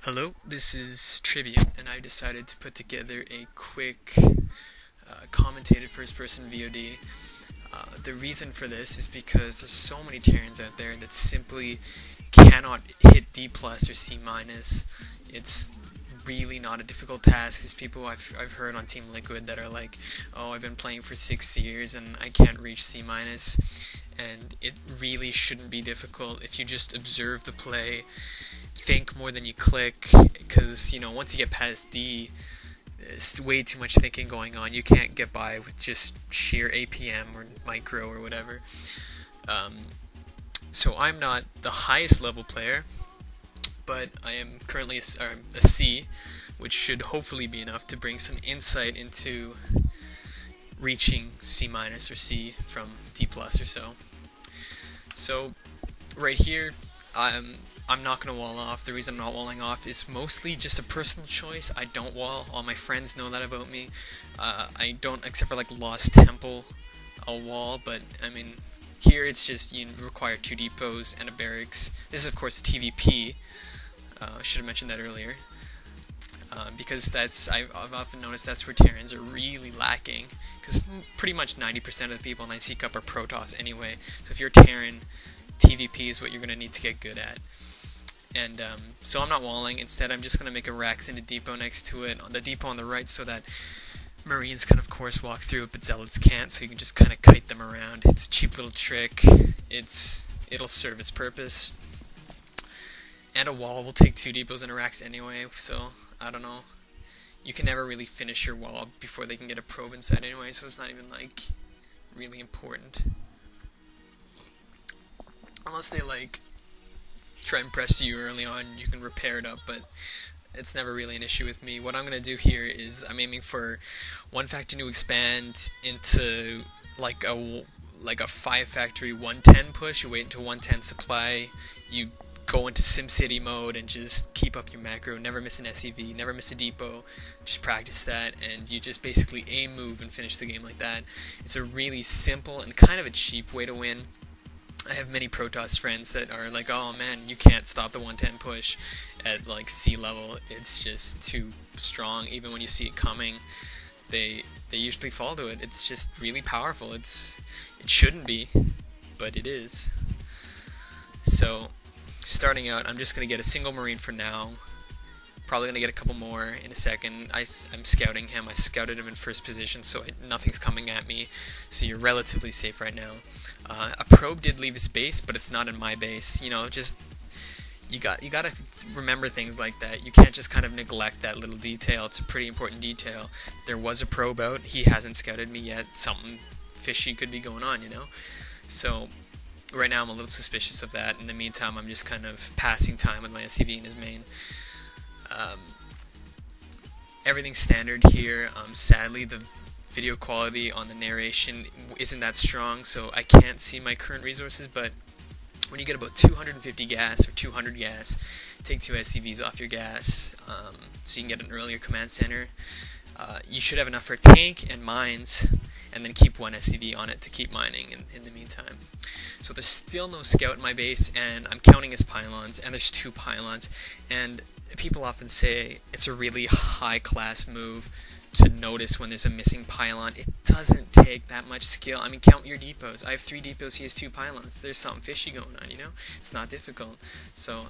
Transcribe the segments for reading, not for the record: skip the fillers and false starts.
Hello, this is Tribune, and I decided to put together a quick commentated first-person VOD. The reason for this is because there's so many Terrans out there that simply cannot hit D plus or C minus. It's really not a difficult task. These people I've heard on Team Liquid that are like, oh, I've been playing for 6 years and I can't reach C minus, and it really shouldn't be difficult if you just observe the play. Think more than you click, because once you get past D, there's way too much thinking going on. You can't get by with just sheer APM or micro or whatever. So I'm not the highest level player, but I am currently a C, which should hopefully be enough to bring some insight into reaching C minus or C from D plus or so. So right here, I'm not going to wall off. The reason I'm not walling off is mostly just a personal choice. I don't wall. All my friends know that about me. I don't, except for like Lost Temple, I'll wall, but I mean, here it's just you require 2 depots and a barracks. This is of course a TVP. I should have mentioned that earlier. Because I've often noticed that's where Terrans are really lacking, because pretty much 90% of the people in Iccup are Protoss anyway. So if you're Terran, TVP is what you're going to need to get good at. And so I'm not walling. Instead, I'm just going to make a racks in a depot next to it, on the depot on the right, so that Marines can of course walk through it, but Zealots can't, so you can just kind of kite them around. It's a cheap little trick. It'll serve its purpose. And a wall will take 2 depots and a racks anyway, so I don't know. You can never really finish your wall before they can get a probe inside anyway, so it's not even like really important. Unless they like try and press you early on, you can repair it up, but it's never really an issue with me. What I'm going to do here is I'm aiming for one factory to expand into like a 5 factory 110 push. You wait until 110 supply, you go into SimCity mode and just keep up your macro, never miss an SEV, never miss a depot, just practice that, and you just basically aim, move, and finish the game like that. It's a really simple and kind of a cheap way to win. I have many Protoss friends that are like, oh man, you can't stop the 110 push at like sea level. It's just too strong. Even when you see it coming, they usually fall to it. It's just really powerful. It shouldn't be, but it is. So starting out, I'm just gonna get a single Marine for now. Probably gonna get a couple more in a second. I'm scouting him. I scouted him in first position, so nothing's coming at me. So you're relatively safe right now. A probe did leave his base, but it's not in my base. Just you gotta remember things like that. You can't just kind of neglect that little detail. It's a pretty important detail. There was a probe out. He hasn't scouted me yet. Something fishy could be going on, So right now I'm a little suspicious of that. In the meantime, I'm just kind of passing time with my SCV in his main. Everything's standard here. Sadly, the video quality on the narration isn't that strong, so I can't see my current resources, but when you get about 250 gas or 200 gas, take 2 SCVs off your gas, so you can get an earlier command center. You should have enough for a tank and mines, and then keep 1 SCV on it to keep mining in the meantime. So there's still no scout in my base, and I'm counting as pylons, and there's 2 pylons, and people often say it's a really high-class move to notice when there's a missing pylon. It doesn't take that much skill. I mean, count your depots. I have 3 depots, he has 2 pylons. There's something fishy going on, It's not difficult. So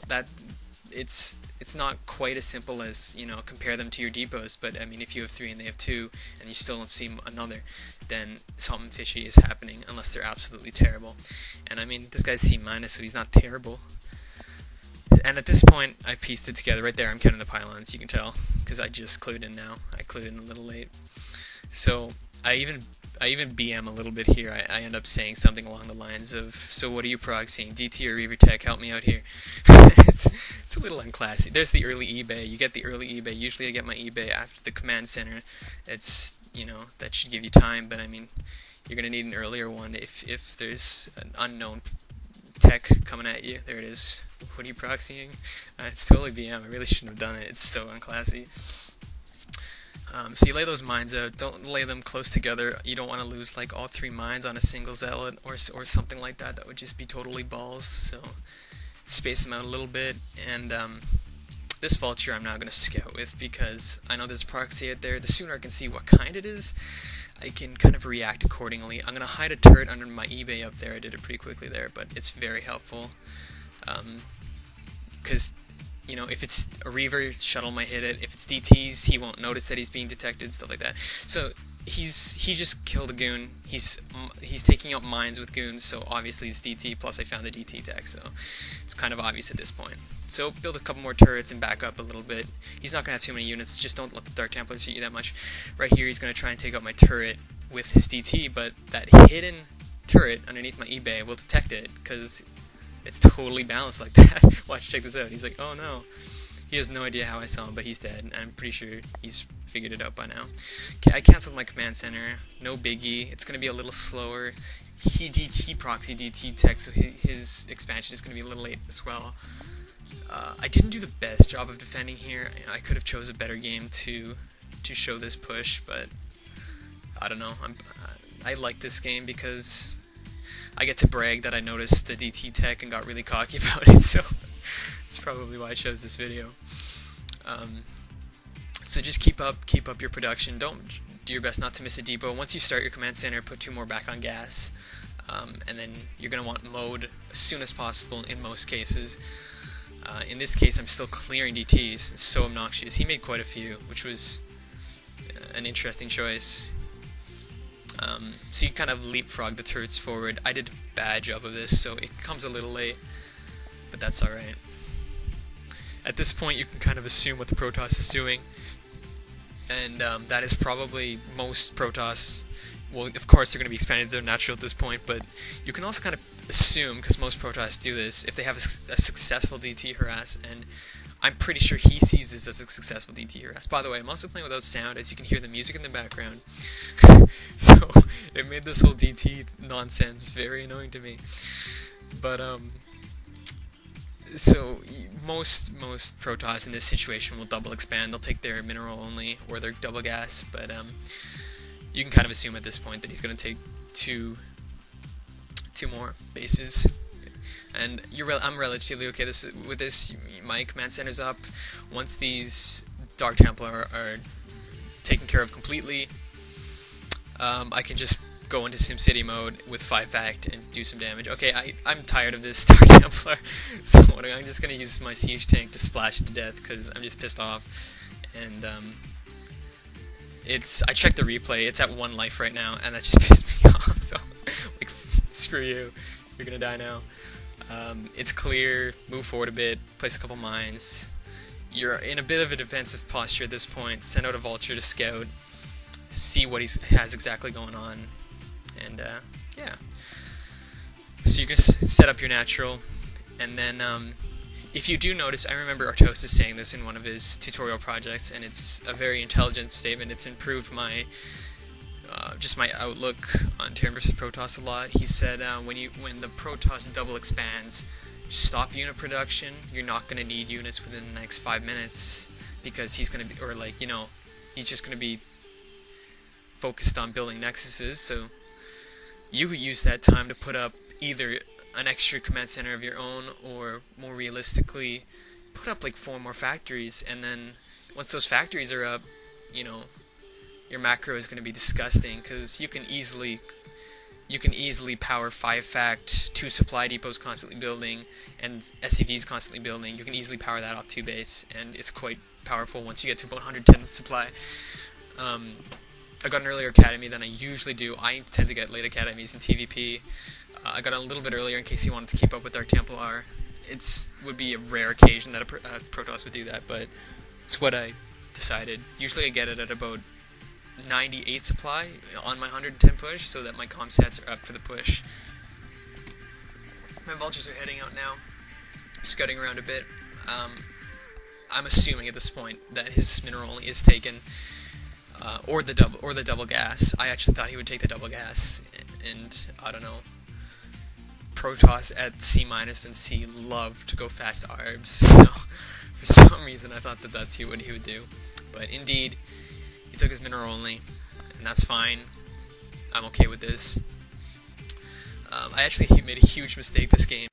it's not quite as simple as, compare them to your depots, but I mean, if you have 3 and they have 2, and you still don't see another, then something fishy is happening, unless they're absolutely terrible. And I mean, this guy's C minus, so he's not terrible. And at this point, I pieced it together. Right there, I'm counting the pylons, you can tell, because I just clued in now. I clued in a little late. So I even BM a little bit here. I end up saying something along the lines of, so what are you proxying? DT or Reaver Tech, help me out here. it's a little unclassy. There's the early eBay. You get the early eBay. Usually I get my eBay after the command center. It's, that should give you time, but I mean, you're going to need an earlier one if there's an unknown tech coming at you. There it is. What are you proxying? It's totally BM. I really shouldn't have done it. It's so unclassy. So you lay those mines out. Don't lay them close together. You don't want to lose like all 3 mines on a single zealot or something like that. That would just be totally balls. So space them out a little bit, and This vulture I'm not going to scout with because I know there's a proxy out there. The sooner I can see what kind it is, I can kind of react accordingly. I'm going to hide a turret under my eBay up there. I did it pretty quickly there, but it's very helpful. Because, you know, if it's a Reaver, Shuttle might hit it. If it's DTs, he won't notice that he's being detected, stuff like that. So he just killed a goon. He's taking out mines with goons, so obviously it's DT, plus I found the DT tech, so it's kind of obvious at this point. So build a couple more turrets and back up a little bit. He's not going to have too many units, just don't let the Dark Templars hit you that much. Right here he's going to try and take out my turret with his DT, but that hidden turret underneath my eBay will detect it, because it's totally balanced like that. Watch, check this out. He's like, oh no. He has no idea how I saw him, but he's dead, and I'm pretty sure he's figured it out by now. Okay, I canceled my command center. No biggie. It's going to be a little slower. He proxy DT tech, so his expansion is going to be a little late as well. I didn't do the best job of defending here. I could have chose a better game to show this push, but I don't know. I like this game because I get to brag that I noticed the DT tech and got really cocky about it, so that's probably why I chose this video. So just keep up your production. Don't do your best not to miss a depot. Once you start your command center, put 2 more back on gas, and then you're going to want mode as soon as possible in most cases. In this case, I'm still clearing DTs. It's so obnoxious. He made quite a few, which was an interesting choice. So you kind of leapfrog the turrets forward. I did a bad job of this, so it comes a little late, but that's alright. At this point, you can kind of assume what the Protoss is doing, and that is probably most Protoss. Well, of course, they're going to be expanded to their natural at this point, but you can also kind of assume, because most Protoss do this, if they have a successful DT harass, and I'm pretty sure he sees this as a successful DT harass. By the way, I'm also playing without sound, as you can hear the music in the background. So it made this whole DT nonsense very annoying to me. But so most Protoss in this situation will double expand. They'll take their mineral only or their double gas, but you can kind of assume at this point that he's going to take two more bases. And I'm relatively okay with this. My command center's up. Once these Dark Templar are taken care of completely, I can just go into SimCity mode with 5-fact and do some damage. Okay, I'm tired of this Dark Templar, so I'm just going to use my siege tank to splash it to death because I'm just pissed off. And I checked the replay, it's at 1 life right now, and that just pissed me off, so like, screw you, you're going to die now. It's clear, move forward a bit, place a couple mines. You're in a bit of a defensive posture at this point. Send out a vulture to scout, see what he has exactly going on, and yeah. So you're going to set up your natural, and then if you do notice, I remember Artosis saying this in one of his tutorial projects, and it's a very intelligent statement. It's improved my just my outlook on Terran vs Protoss a lot. He said when the Protoss double expands, stop unit production. You're not going to need units within the next 5 minutes because he's going to be, or like, you know, he's just going to be focused on building nexuses. So you could use that time to put up either an extra command center of your own, or more realistically, put up like 4 more factories, and then once those factories are up, you know, your macro is going to be disgusting because you can easily power 5-fact, 2 supply depots constantly building, and SCVs constantly building. You can easily power that off 2 base, and it's quite powerful once you get to about 110 supply. I got an earlier academy than I usually do. I tend to get late academies in TVP. I got a little bit earlier in case he wanted to keep up with Dark Templar. It would be a rare occasion that a Protoss would do that, but it's what I decided. Usually I get it at about 98 supply on my 110 push, so that my comm stats are up for the push. My vultures are heading out now, scouting around a bit. I'm assuming at this point that his mineral only is taken, or the double gas. I actually thought he would take the double gas, and I don't know. Protoss at C- and C love to go fast ARBs, so for some reason I thought that that's what he would do. But indeed, he took his mineral only, and that's fine. I'm okay with this. I actually made a huge mistake this game.